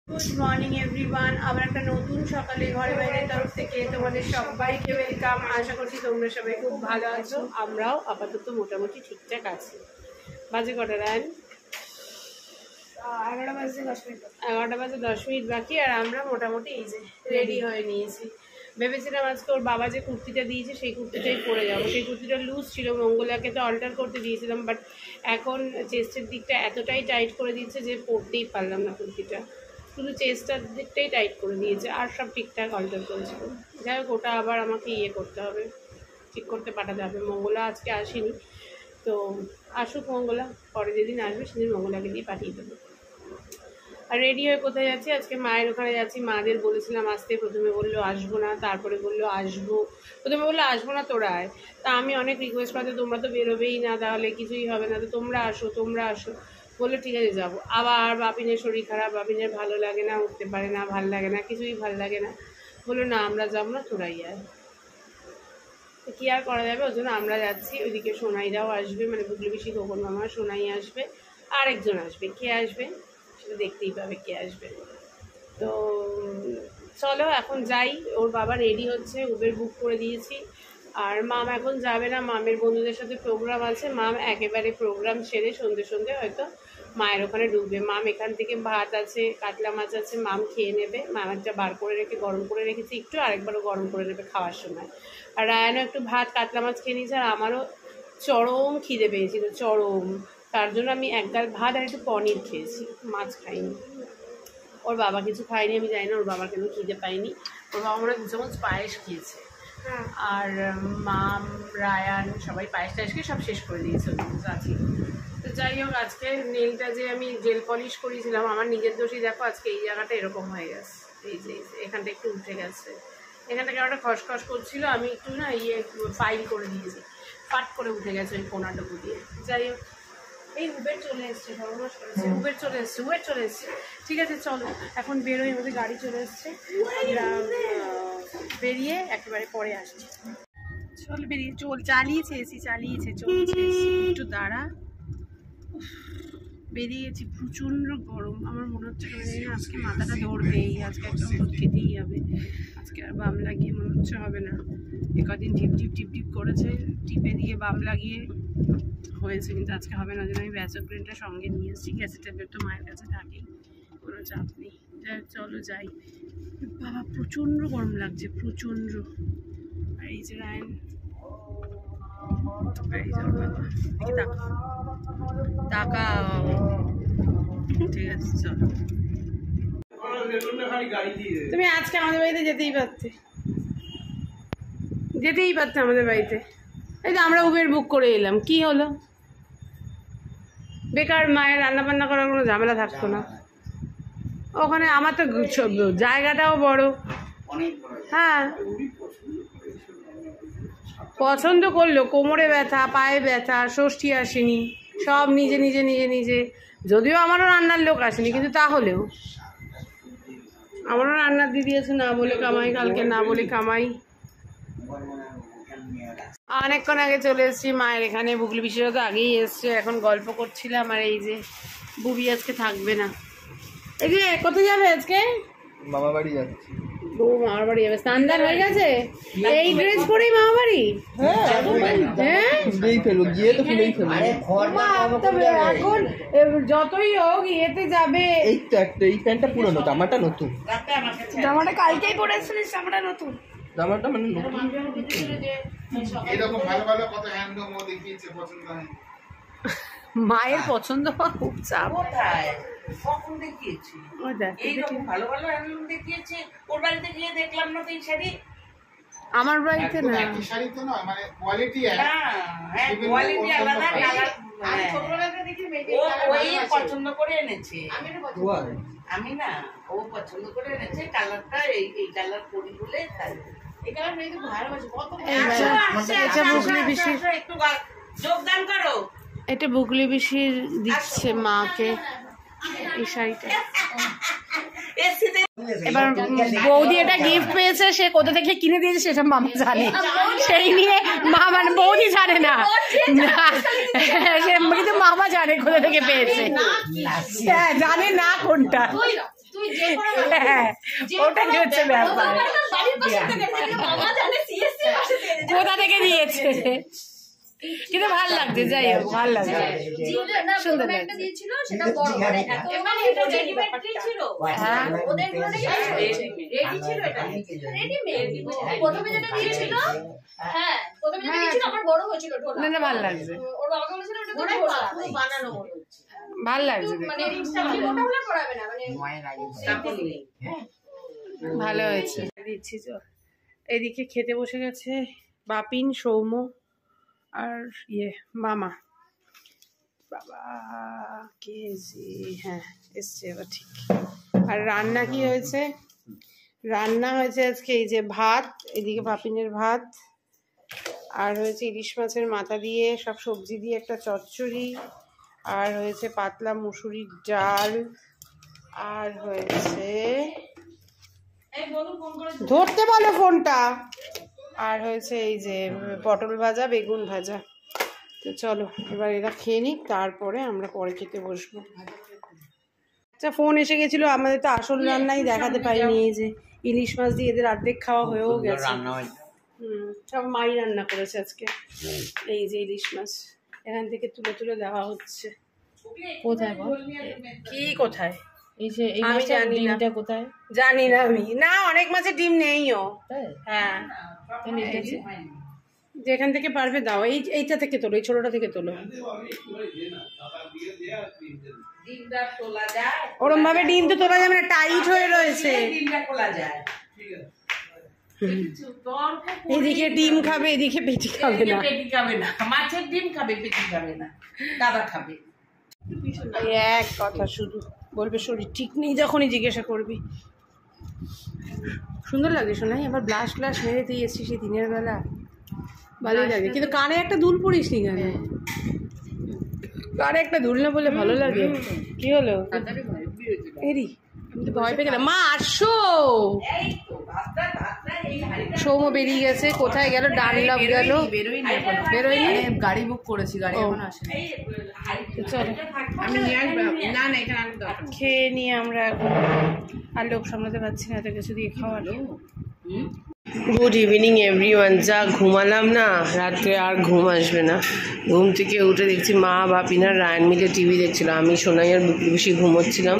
Good morning everyone. আবার একটা নতুন সকালে ঘরে বাইরের তরফ থেকে তোমাদের সবাইকে ওয়েলকাম। আশা করছি তোমরা সবাই খুব ভালো আছো। আমরাও আপাতত মোটামুটি ঠিকঠাক আছি। বাজে কটা রান? 11টা বাজে 10 মিনিট বাকি। আর আমরা মোটামুটি এই যে রেডি হয়ে নিয়েছি। ভেবেছিলাম আজকে ওর বাবা যে কুর্তিটা দিয়েছে সেই কুর্তিটাই পরে যাবো। সেই কুর্তিটা লুজ ছিল, মঙ্গলাকে তো অল্টার করতে দিয়েছিলাম, বাট এখন চেস্টের দিকটা এতটাই টাইট করে দিয়েছে যে পরতেই পারলাম না কুর্তিটা। শুধু চেস্টার দিকটাই টাইট করে দিয়েছে, আর সব ঠিকঠাক অল্টার করেছিল। যাই হোক, ওটা আবার আমাকে করতে হবে, ঠিক করতে পাঠাতে হবে। মঙ্গলা আজকে আসেনি, তো আসুক মঙ্গলা, পরে যেদিন আসবে সেদিন মঙ্গলাকে দিয়ে পাঠিয়ে দেবো। আর রেডি হয়ে কোথায় যাচ্ছি? আজকে মায়ের ওখানে যাচ্ছি। মাদের বলেছিলাম আসতে, প্রথমে বললো আসবো না, তারপরে বললো আসবো। প্রথমে বললো আসবো না, তোরা আয়। তা আমি অনেক রিকোয়েস্ট করতে, তোমরা তো বেরোবেই না, তাহলে কিছুই হবে না, তো তোমরা আসো তোমরা আসো। বললো ঠিক আছে যাবো। আবার বাপিনের শরীর খারাপ, বাপিনের ভালো লাগে না, উঠতে পারে না, ভাল লাগে না, কিছুই ভাল লাগে না। বললো না আমরা যাবো না, তোরাই আয়। তো কী আর করা যাবে, ওই জন্য আমরা যাচ্ছি। ওইদিকে সোনাইরাও আসবে, মানে বুগলি পিসি, খোকন মামা, সোনাই আসবে, আর একজন আসবে। কে আসবে সেটা দেখতেই পাবে কে আসবে। তো চলো এখন যাই। ওর বাবা রেডি হচ্ছে, উবের বুক করে দিয়েছি। আর মাম এখন যাবে না, মামের বন্ধুদের সাথে প্রোগ্রাম আছে। মাম একেবারে প্রোগ্রাম সেরে সন্ধে সন্ধে হয়তো মায়ের ওখানে ঢুকবে। মাম এখান থেকে ভাত আছে, কাতলা মাছ আছে, মাম খেয়ে নেবে। মাম একটা বার করে রেখে গরম করে রেখেছি একটু, আরেকবারও গরম করে নেবে খাওয়ার সময়। আর রায়ানও একটু ভাত কাতলা মাছ খেয়ে নিয়েছে। আর আমারও চরম খিদে পেয়েছিল, চরম। তার জন্য আমি এক গাল ভাত আর একটু পনির খেয়েছি, মাছ খাইনি। ওর বাবা কিছু খায়নি, আমি জানি না ওর বাবার কেন খিদে পাইনি। ওর বাবা আমরা 2 চামচ পায়েস খেয়েছে। আর মাম, রায়ান সবাই পায়েস টায়েস খেয়ে সব শেষ করে দিয়েছে আজকে। তো যাই হোক, আজকে নেলটা যে আমি জেল পলিশ করেছিলাম, আমার নিজের দোষই। দেখো আজকে এই জায়গাটা এরকম হয়ে গেছে, এই যে এখানটা একটু উঠে গেছে। এখানটাকে একটা খসখস করছিল, আমি একটু না ফাইল করে দিয়েছি, ফাট করে উঠে গেছে ওই কোনাটুকু দিয়ে। যাই হোক, এই উবের চলে এসছে, সর্বনাশ করেছে। উবের চলে এসছে। ঠিক আছে চলো এখন বেরোই, আমাদের গাড়ি চলে এসছে। আমরা বেরিয়ে একেবারে পরে আসছি। চল বেরিয়ে চালিয়েছে চলছে। একটু দাঁড়া, বেরিয়েছি। প্রচণ্ড গরম, আমার মনে হচ্ছে আজকে মাথাটা ধরবেই, আজকে একটা ওষুধ খেতেই হবে। আজকে আর বাম লাগিয়ে মনে হচ্ছে হবে না। একদিন টিপ করেছে, টিপে দিয়ে বাম লাগিয়ে হয়েছে, কিন্তু আজকে হবে না। যেন আমি ব্যাসোক্রিনটা সঙ্গে নিয়ে এসেছি। গ্যাসের ট্যাবলেট তো মায়ের কাছে থাকেই, কোনো চাপ নেই। চলো যাই। বাবা প্রচণ্ড গরম লাগছে, প্রচণ্ড। আর এই যে রায়ন, ঠিক আছে চলো। তুমি আজকে আমাদের বাড়িতে যেতেই পারতে আমাদের বাড়িতে। এই তো আমরা উবের বুক করে এলাম, কি হলো? বেকার মায়ের রান্না বান্না করার কোনো ঝামেলা থাকতো না ওখানে। আমার তো জায়গাটাও বড়। হ্যাঁ, পছন্দ করলো, কোমরে ব্যথা, পায়ে ব্যথা, ষষ্ঠী আসেনি, সব নিজে। যদিও আমারও রান্নার লোক আসেনি, কিন্তু তাহলেও আমারও রান্নার দিদি আছে। না বলে কামাই, কালকে না বলে কামাই। অনেকক্ষণ আগে চলে এসেছি মায়ের এখানে। বুগলি পিসিরা তো আগেই এসছে, এখন গল্প করছিলাম। আর এই যে বুবি আজকে থাকবে না। এই যে কোথায় যাবে আজকে? মামা বাড়ি যাচ্ছে। ও মামার বাড়ি যাবে, স্নান দান হয়ে গেছে? এই ড্রেস পরেই মামা বাড়ি? এখন যতই হোক ইয়েতে যাবে। এই তো একটা, এই প্যান্টটা পুরনো, জামাটা নতুন। জামাটা কালকেই পরে এসেছিস, জামাটা নতুন। জামাটা মানে নতুন। এরকম ভালো ভালো কত হ্যান্ডলুম ও দেখিয়েছে, পছন্দ হয়। মায়ের পছন্দ হওয়া খুব চাপ। কখন দেখিয়েছি? এইরকম ভালো ভালো হ্যান্ডলুম দেখিয়েছে। ওর বাড়িতে গিয়ে দেখলাম না তো এই শাড়ি। আমার বাড়িতে না, একই শাড়ি তো নয়, মানে কোয়ালিটি এক। হ্যাঁ, কোয়ালিটি আলাদা, কালার। আমি ছোটবেলাতে দেখি ওই পছন্দ করে এনেছে। আমি না, ও পছন্দ করে এনেছে কালারটা, এই কালার পরি বলে তাই। এই কালার মেয়ে তো ভালোবাসে, কত বুগলি পিসি একটু যোগদান করো। এটা বুগলি পিসি দিচ্ছে মাকে এই শাড়িটা। এবার বৌদি এটা গিফট পেয়েছে, সে কোথা থেকে কিনে দিয়েছে সেটা মামা জানে, সেই নিয়ে মামা বৌদি জানে না, কিন্তু মামা জানে কোথা থেকে পেয়েছে। হ্যাঁ জানে না কোনটা। ওটাই হচ্ছে ব্যাপার, কোথা থেকে দিয়েছে, কিন্তু ভাল লাগছে, যাই হোক ভাল লাগছে, সুন্দর লাগছে। ভাল লাগছে, ভাল লাগছে, ভালো হয়েছে। দিচ্ছি তো, এদিকে খেতে বসে গেছে বাপিন, সৌম্য আর মামা। বাবা কে হ্যাঁ এসছে এবার ঠিক। আর রান্না কি হয়েছে? রান্না হয়েছে আজকে এই যে ভাত, এদিকে বাপিনের ভাত, আর হয়েছে ইলিশ মাছের মাথা দিয়ে সব সবজি দিয়ে একটা চচ্চড়ি, আর হয়েছে পাতলা মুসুরির ডাল, আর হয়েছে ধরতে বলো ফোনটা, আর হয়েছে এই যে পটল ভাজা, বেগুন ভাজা। তো চলো এবার এরা খেয়ে নিক, তারপরে আমরা পরে খেতে বসবো। আচ্ছা ফোন এসে গেছিল, আমাদের তো আসল রান্নাই দেখাতে পারিনি। এই যে ইলিশ মাছ দিয়ে এদের অর্ধেক খাওয়া হয়েও গেছে। সব মাই রান্না করেছে আজকে। এই যে ইলিশ মাছ এখান থেকে তুলে তুলে দেওয়া হচ্ছে। কোথায় কি কোথায় আমি জানি না, কোথায় জানি না আমি, না অনেক মাছের ডিম নেইও। হ্যাঁ যেখান থেকে পারবে দাও, এইটা থেকে তোলো, এই ছোটটা থেকে তোলো। ওরম ভাবে ডিম তো তোলা যাবে না, টাইট হয়ে রয়েছে। এদিকে ডিম খাবে, এদিকে পেটি খাবে না। মাছের ডিম খাবে, পেটি খাবে না, দাদা খাবে। এক কথা শুধু বলবে শরীর ঠিক নেই যখনই জিজ্ঞাসা করবি। সুন্দর লাগে শোনাই, আবার ব্লাশ ব্লাশ মেরে তুই এসছিস সেই দিনের বেলা, ভালোই লাগে। কিন্তু কানে একটা দুল পড়িস নি কেন? কানে একটা দুল না বললে ভালো লাগে। কি হলো? এরি আমি তো ভয় পেয়ে গেলাম। মা আসো, সৌম্য বেরিয়ে গেছে, কোথায় গেল? ডানলপ গেল, বেরোয়নি, গাড়ি বুক করেছি, গাড়ি এখন আসেনি। চলো আমি নিয়ে আসবো, না না এখানে খেয়ে নিয়ে আমরা এখন আর লোক সামলাতে পারছি না, এত কিছু দিয়ে খাওয়া। Good evening everyone. যা ঘুমালাম না রাত্রে, আর ঘুম আসবে না। ঘুম থেকে উঠে দেখছি মা বাপিন আর রায়ন মিলে টিভি দেখছিল, আমি সোনাই আর বেশি ঘুমোচ্ছিলাম।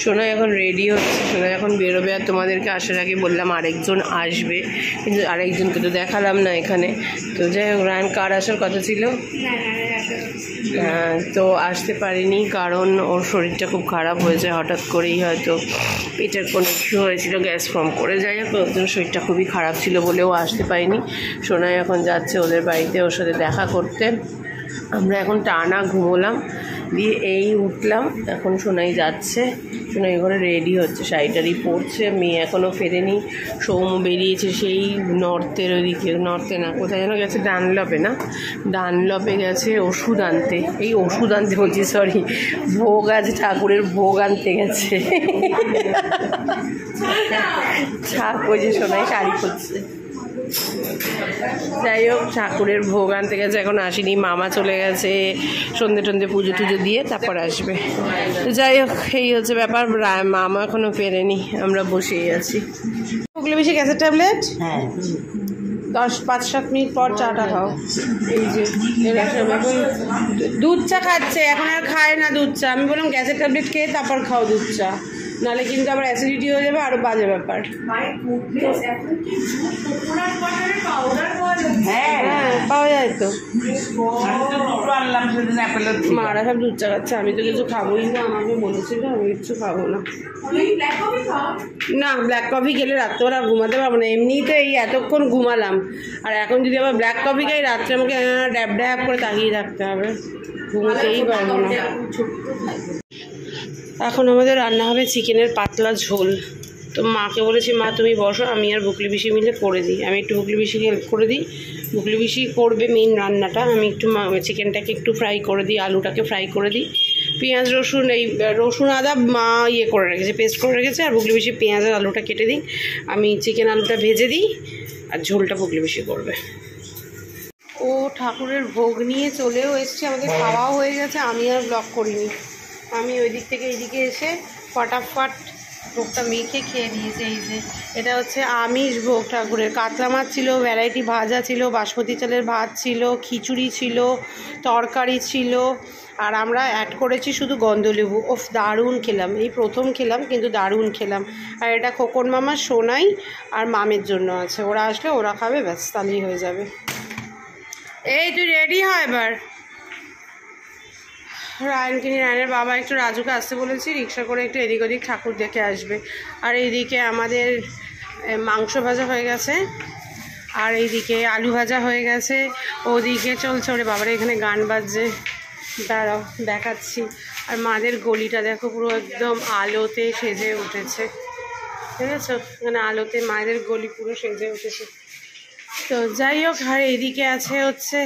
সোনাই এখন রেডি হচ্ছে, সোনাই এখন বেরোবে। আর তোমাদেরকে আসার আগে বললাম আরেকজন আসবে, কিন্তু আরেকজনকে তো দেখালাম না এখানে। তো যাই হোক, রায়ন কার আসার কথা ছিল, তো আসতে পারিনি, কারণ ওর শরীরটা খুব খারাপ হয়েছে হঠাৎ করেই, হয়তো পেটের কোনো কিছু হয়েছিল, গ্যাস ফর্ম করে। যাই হোক, ওর শরীরটা খুবই খারাপ ছিল বলেও আসতে পারিনি। সোনাই এখন যাচ্ছে ওদের বাড়িতে ওর সাথে দেখা করতে। আমরা এখন টানা ঘুমোলাম, দিয়ে এই উঠলাম, এখন সোনাই যাচ্ছে। সোনাই ঘরে রেডি হচ্ছে, শাড়িটারি পরছে। মেয়ে এখনও ফেরেনি। সৌম্য বেরিয়েছে সেই নর্থের ওইদিকে, নর্থে না কোথায় যেন গেছে, ডানলপে না, ডানলপে গেছে ওষুধ আনতে। এই ওষুধ আনতে বলছি, সরি, ভোগ আছে, ঠাকুরের ভোগ আনতে গেছে। ছাক ওই যে সোনাই শাড়ি পরছে। যাই হোক, ঠাকুরের ভোগ আনতে গেছে, এখন আসেনি। মামা চলে গেছে সন্ধে টন্ধে পুজো টুজো দিয়ে তারপর আসবে। তো যাই হোক, এই হচ্ছে ব্যাপার। মামা এখনো ফেরেনি, আমরা বসেই আছি। ওগুলো বেশি গ্যাসের ট্যাবলেট, হ্যাঁ 5-7 মিনিট পর চাটা খাও। এই যে এখন দুধ চা খাচ্ছে, এখন আর খায় না দুধ চা। আমি বললাম গ্যাসের ট্যাবলেট খেয়ে তারপর খাও দুধ চা, নাহলে কিন্তু আবার অ্যাসিডিটি হয়ে যাবে, আরো বাজে ব্যাপার। হ্যাঁ পাওয়া যায় তো, মারা সব দুধ চা খাচ্ছে। আমি তো কিছু খাবোই না, আমাকে বলেছিল আমি কিছু খাবো না। না ব্ল্যাক কফি খেলে রাত্রেবেলা ঘুমাতে পারবো না, এমনিই তো এই এতক্ষণ ঘুমালাম, আর এখন যদি আবার ব্ল্যাক কফি খাই রাত্রে আমাকে ড্যাব ড্যাব করে তাকিয়ে থাকতে হবে, ঘুমোতেই পারবো না। এখন আমাদের রান্না হবে চিকেনের পাতলা ঝোল। তো মাকে বলেছি, মা তুমি বসো, আমি আর বুকলি পিসি মিলে করে দিই। আমি একটু বুকলি পিসিকে হেল্প করে দিই, বুকলি পিসি করবে মেইন রান্নাটা। আমি একটু চিকেনটাকে একটু ফ্রাই করে দিই, আলুটাকে ফ্রাই করে দিই। পেঁয়াজ রসুন, এই রসুন আদা মা করে রেখেছে, পেস্ট করে রেখেছে, আর বুকলি পিসি পেঁয়াজ আর আলুটা কেটে দিই, আমি চিকেন আলুটা ভেজে দিই, আর ঝোলটা বুকলি পিসি করবে। ও ঠাকুরের ভোগ নিয়ে চলেও এসছে, আমাদের খাওয়াও হয়ে গেছে। আমি আর ব্লগ করিনি, আমি ওই দিক থেকে এইদিকে এসে ফটাফট ভোগটা মেখে খেয়ে নিয়েছে। এই যে এটা হচ্ছে আমিষ ভোগ ঠাকুরের। কাতলা মাছ ছিল, ভ্যারাইটি ভাজা ছিল, বাসমতি চালের ভাত ছিল, খিচুড়ি ছিল, তরকারি ছিল, আর আমরা অ্যাড করেছি শুধু গন্ধলেবু। ওফ, দারুণ খেলাম, এই প্রথম খেলাম কিন্তু দারুণ খেলাম। আর এটা খোকন মামা, সোনাই আর মামের জন্য আছে, ওরা আসলে ওরা খাবে, ব্যাস তাহলেই হয়ে যাবে। এই তুই রেডি হয় এবার। রায়নকে নিয়ে, রায়নের বাবা একটু রাজুকে আসতে বলেছি, রিক্সা করে একটু এদিক ওদিক ঠাকুর দেখে আসবে। আর এইদিকে আমাদের মাংস ভাজা হয়ে গেছে, আর এইদিকে আলু ভাজা হয়ে গেছে, ওদিকে চলছে। ওরে বাবারে এখানে গান বাজছে, দাঁড়াও দেখাচ্ছি। আর মাদের গলিটা দেখো পুরো একদম আলোতে সেজে উঠেছে, ঠিক আছে? এখানে আলোতে মায়েদের গলি পুরো সেজে উঠেছে। তো যাই হোক, আর এইদিকে আছে হচ্ছে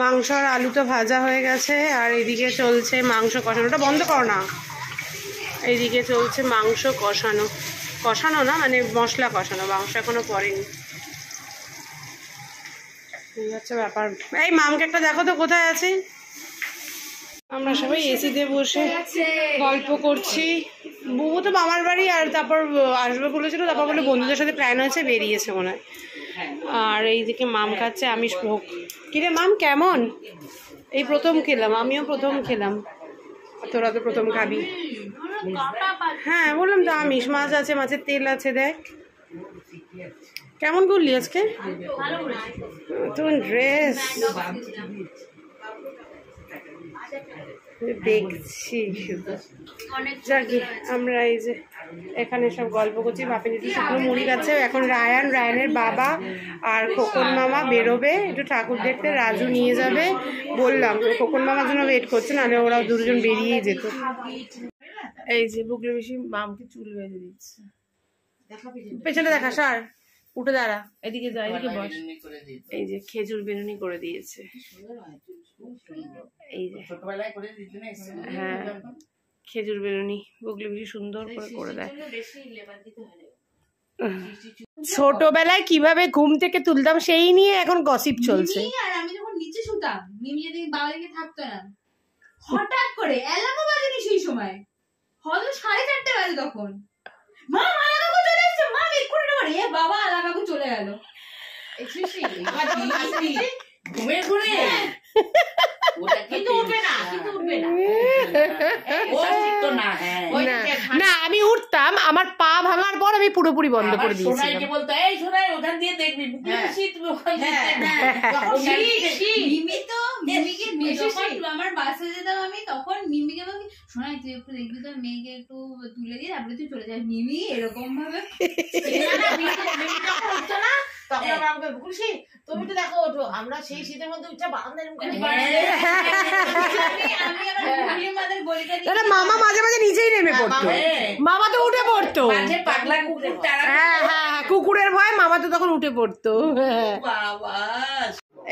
মাংস আর আলু তো ভাজা হয়ে গেছে, আর এইদিকে চলছে মাংস কষানো। ওটা বন্ধ করো না। এইদিকে চলছে মাংস কষানো, কষানো না মানে মশলা কষানো, মাংস এখনো পড়েনি। এই হচ্ছে ব্যাপার। এই মামকে একটা দেখো তো কোথায় আছে। আমরা সবাই এসিতে বসে গল্প করছি। বুবু তো মামার বাড়ি, আর তারপর আসবে বলেছিল, তারপর বলে বন্ধুদের সাথে প্ল্যান হয়েছে, বেরিয়েছে মনে হয়। আর এইদিকে মাম খাচ্ছে আমিষ ভোগ। কিরে মাম কেমন? এই প্রথম খেলাম, আমিও প্রথম খেলাম, তোরা তো প্রথম খাবি। হ্যাঁ বললাম তো, আমিষ মাছ আছে, মাছের তেল আছে। দেখ কেমন করলি আজকে তোর ড্রেস, দেখছি শুধু। যাকে আমরা এই যে এখানে সব গল্প করছি, বাপের একটু শুকনো মুড়ি খাচ্ছে। এখন রায়ানের বাবা আর খোকন মামা বেরোবে একটু ঠাকুর দেখতে, রাজু নিয়ে যাবে বললাম। খোকন মামার জন্য ওয়েট করছে, নাহলে ওরা দুজন বেরিয়েই যেত। এই যে বুকলে বেশি মামকে চুল বেঁধে দিচ্ছে, পেছনে দেখা, সার উঠে দাঁড়া, এদিকে যা, এদিকে বস। এই যে খেজুর বেনুনি করে দিয়েছে, এই যে হ্যাঁ খেজুর বেরুনি বুগলি বেশি সুন্দর করে দেয়। ছোটবেলায় কিভাবে ঘুম থেকে তুলতাম সেই নিয়ে এখন গসিপ চলছে। আর আমি যখন নিচে শুতাম, মিমি যদি বাবা দিকে থাকতো না, হঠাৎ করে অ্যালার্মও বাজেনি সেই সময়, হয়তো 4:30 বাজে, তখন মা আলাকাকু চলে এসেছে, মা এক্ষুনি ডরে, এ বাবা আলাকাকু চলে গেল। ঘুমে ঘুরে না আমি উঠতাম, আমার পা ভাঙার পর আমি পুরোপুরি বন্ধ করে দিয়েছিলাম। বলতো এই শোনাই ওখান দিয়ে দেখবি, আমার বাসে যেতাম আমি, তখন মিমিকে বলছি শোনাই তুই একটু দেখবি তো মেয়েকে একটু তুলে দিয়ে তারপরে তুই চলে যাস। মিমি এরকম ভাবে তুমি তো দেখো ওঠো, আমরা সেই শীতের মধ্যে উঠে মামা মাঝে মাঝে নিজেই নেমে পড়তো, মামা তো উঠে পড়তো। হ্যাঁ হ্যাঁ কুকুরের ভয় মামা তো তখন উঠে পড়তো।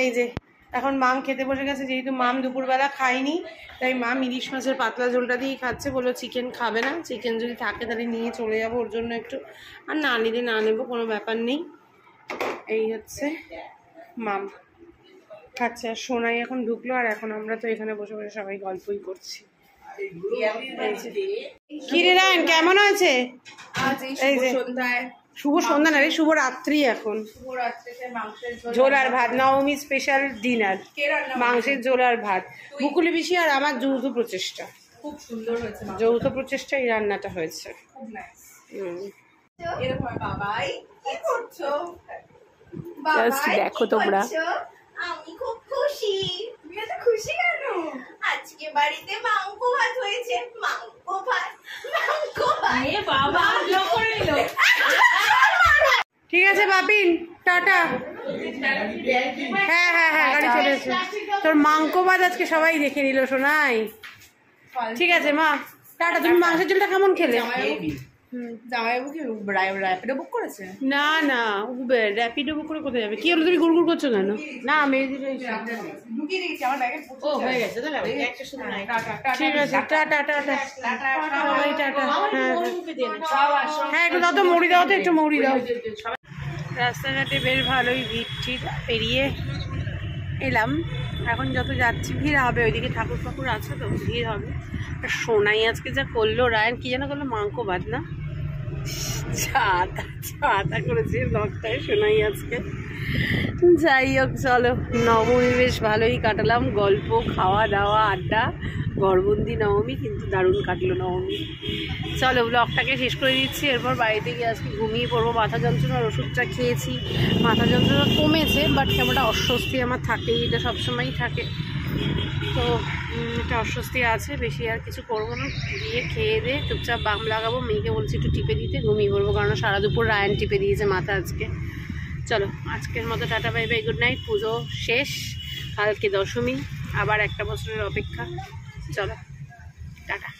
এই যে এখন মাম খেতে বসে গেছে, যেহেতু মাম দুপুরবেলা খায়নি তাই মাম ইলিশ মাছের পাতলা ঝোলটা দিয়েই খাচ্ছে। বললো চিকেন খাবে না, চিকেন যদি থাকে তাহলে নিয়ে চলে যাবো ওর জন্য একটু, আর না নিলে না নেবো, কোনো ব্যাপার নেই। এই হচ্ছে মাম খাচ্ছে, আর সোনাই এখন ঢুকলো, আর এখন আমরা তো এখানে বসে বসে সবাই গল্পই করছি। কিরে রায়ন কেমন হয়েছে? এই যে শুভ সন্ধ্যা না রে, শুভ রাত্রি। এখন ঝোল আর ভাত, নবমী স্পেশাল ডিনার, মাংসের ঝোল আর ভাত। মুকুলি পিসি আর আমার যৌথ প্রচেষ্টা, খুব সুন্দর হয়েছে, যৌথ প্রচেষ্টা এই রান্নাটা হয়েছে। বাবাই কি করছো? দেখো তোমরা, আমি খুব খুশি। তুমি এত খুশি কেন? আজকে বাড়িতে মাংস ভাত হয়েছে। মাংস ভাত, মাংস ভাত। এ বাবা জোর করে নিল। ঠিক আছে বাপিন, টাটা। হ্যাঁ হ্যাঁ হ্যাঁ গাড়ি চলে এসেছে। তোর মাংস ভাত আজকে সবাই দেখে নিল শোনাই। ঠিক আছে মা, টাটা। তুমি মাংসের ঝোলটা কেমন খেলে? জামাইবাবু কি র্যাপিডো বুক করেছে? না না, উবের। র্যাপিডো বুক করে কোথায় যাবে? কি হলো, তুমি গুড়গুড় করছো কেন? না মেয়েদের ঢুকিয়ে রেখেছি আমার ব্যাগে। ও হয়ে গেছে তাহলে ঠিক আছে, টাটা টাটা সবাই টাটা। হ্যাঁ একটু দাও তো, মুড়ি দাও তো, একটু মুড়ি দাও। রাস্তাঘাটে বেশ ভালোই ভিড় ঠিক পেরিয়ে এলাম। এখন যত যাচ্ছি ভিড় হবে, ওইদিকে ঠাকুর ফাকুর আছে তো ভিড় হবে। আর সোনাই আজকে যা করলো, রায়ন কি যেন করলো, মাংস ভাত না, ছাতা করেছে ব্লগটায় শোনাই আজকে। যাই হোক চলো, নবমী বেশ ভালোই কাটালাম, গল্প, খাওয়া দাওয়া, আড্ডা, ঘরবন্দি নবমী, কিন্তু দারুণ কাটলো নবমী। চলো ব্লগটাকে শেষ করে দিচ্ছি, এরপর বাড়িতে গিয়ে আজকে ঘুমিয়ে পড়বো। মাথা যন্ত্রণার ওষুধটা খেয়েছি, মাথা যন্ত্রণা কমেছে, বাট কেমনটা অস্বস্তি আমার থাকেই, এটা সবসময়ই থাকে, তো এটা অস্বস্তি আছে। বেশি আর কিছু করবো না, দিয়ে খেয়ে দিয়ে চুপচাপ বাম লাগাবো। মেয়েকে বলছি একটু টিপে দিতে, ঘুমিয়ে পড়বো, কারণ সারা দুপুর রায়ান টিপে দিয়েছে মাথা আজকে। চলো আজকের মতো tata bye bye, good night. পুজো শেষ, কালকে দশমী, আবার একটা বছরের অপেক্ষা। চলো টাটা।